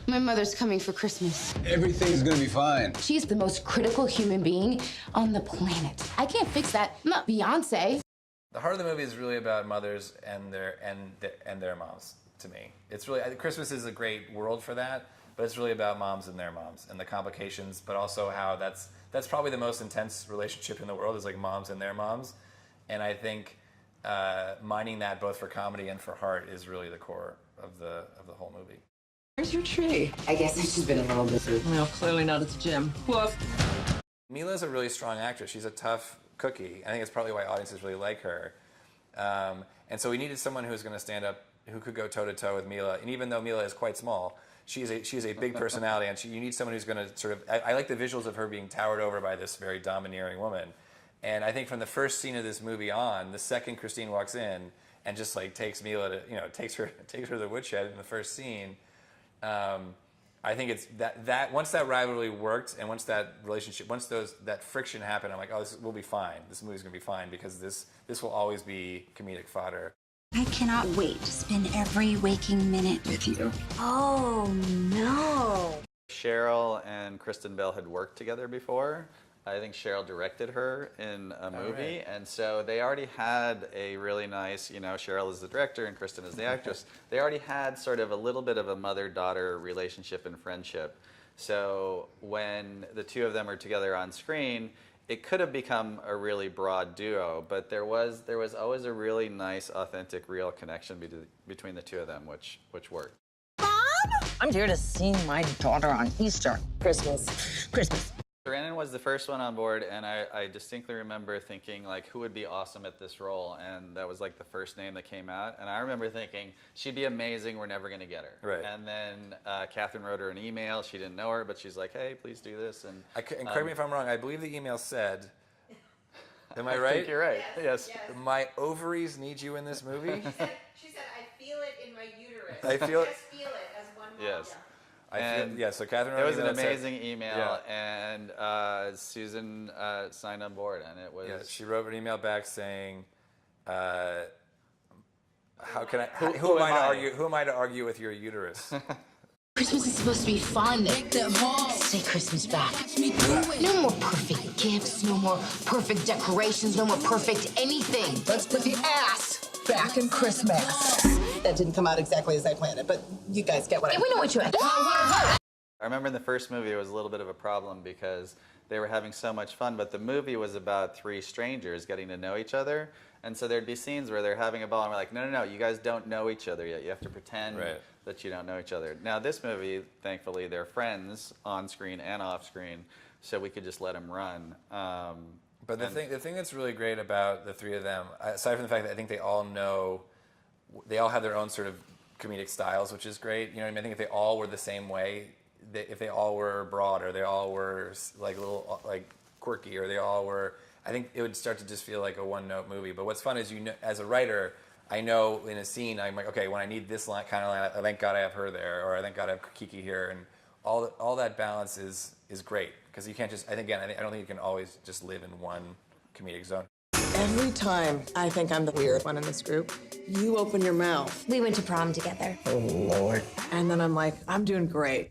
My mother's coming for Christmas. Everything's gonna be fine. She's the most critical human being on the planet. I can't fix that. I'm not Beyonce. The heart of the movie is really about mothers and their moms. To me, it's really Christmas is a great world for that, but it's really about moms and their moms and the complications, but also how that's probably the most intense relationship in the world is like moms and their moms, and I think mining that both for comedy and for heart is really the core of the whole movie. Where's your tree? I guess she's been a little busy. Well, clearly not at the gym. Woof. Mila's a really strong actress. She's a tough cookie. I think it's probably why audiences really like her. And so we needed someone who's going to stand up, who could go toe-to-toe with Mila. And even though Mila is quite small, she's a big personality, and you need someone who's going to sort of... I like the visuals of her being towered over by this very domineering woman. And I think from the first scene of this movie on, the second Christine walks in and just like takes Mila to, takes her to the woodshed in the first scene, I think it's that once that rivalry worked and once that relationship, that friction happened, I'm like, oh, we'll be fine. This movie's gonna be fine because this will always be comedic fodder. I cannot wait to spend every waking minute with you. Oh, no. Cheryl and Kristen Bell had worked together before. I think Cheryl directed her in a movie, and so they already had a really nice, Cheryl is the director and Kristen is the actress. They already had sort of a little bit of a mother-daughter relationship and friendship. So when the two of them are together on screen, it could have become a really broad duo, but there was always a really nice, authentic, real connection between the two of them, which worked. I'm here to see my daughter on Easter. Christmas. Sarandon was the first one on board, and I distinctly remember thinking, like, who would be awesome at this role? And that was, like, the first name that came out. And I remember thinking, she'd be amazing, we're never going to get her. Right. And then Catherine wrote her an email. She didn't know her, but she's like, hey, please do this. And correct me if I'm wrong, I believe the email said, am I right? I think you're right, yes. My ovaries need you in this movie? She said, I feel it in my uterus. I feel it. Just feel it as one mom. Yes. So Catherine it wrote was an an email amazing email, yeah. and Susan signed on board, and it was... Yeah, she wrote an email back saying, how can I... Who am I to argue with your uterus? Christmas is supposed to be fun. Say Christmas back. No more perfect gifts, no more perfect decorations, no more perfect anything. Let's put the ass back in Christmas. That didn't come out exactly as I planned it, but you guys get what I mean. We know what you meant. I remember in the first movie it was a little bit of a problem because they were having so much fun, but the movie was about three strangers getting to know each other, and so there'd be scenes where they're having a ball and we're like, no, you guys don't know each other yet. You have to pretend that you don't know each other. Now this movie, thankfully, they're friends on screen and off screen, so we could just let them run. But the thing that's really great about the three of them, aside from the fact that I think they all have their own sort of comedic styles, which is great. You know what I mean? I think if they all were the same way, if they all were broad, or they all were like a little like quirky, or they all were, I think it would start to just feel like a one-note movie. But what's fun is, as a writer, I know in a scene, I'm like, okay, when I need this kind of line, thank God I have her there, or I thank God I have Kiki here, and all that balance is great, because you can't just, I don't think you can always just live in one comedic zone. Every time I think I'm the weird one in this group, you open your mouth. We went to prom together. Oh, Lord. And then I'm like, I'm doing great.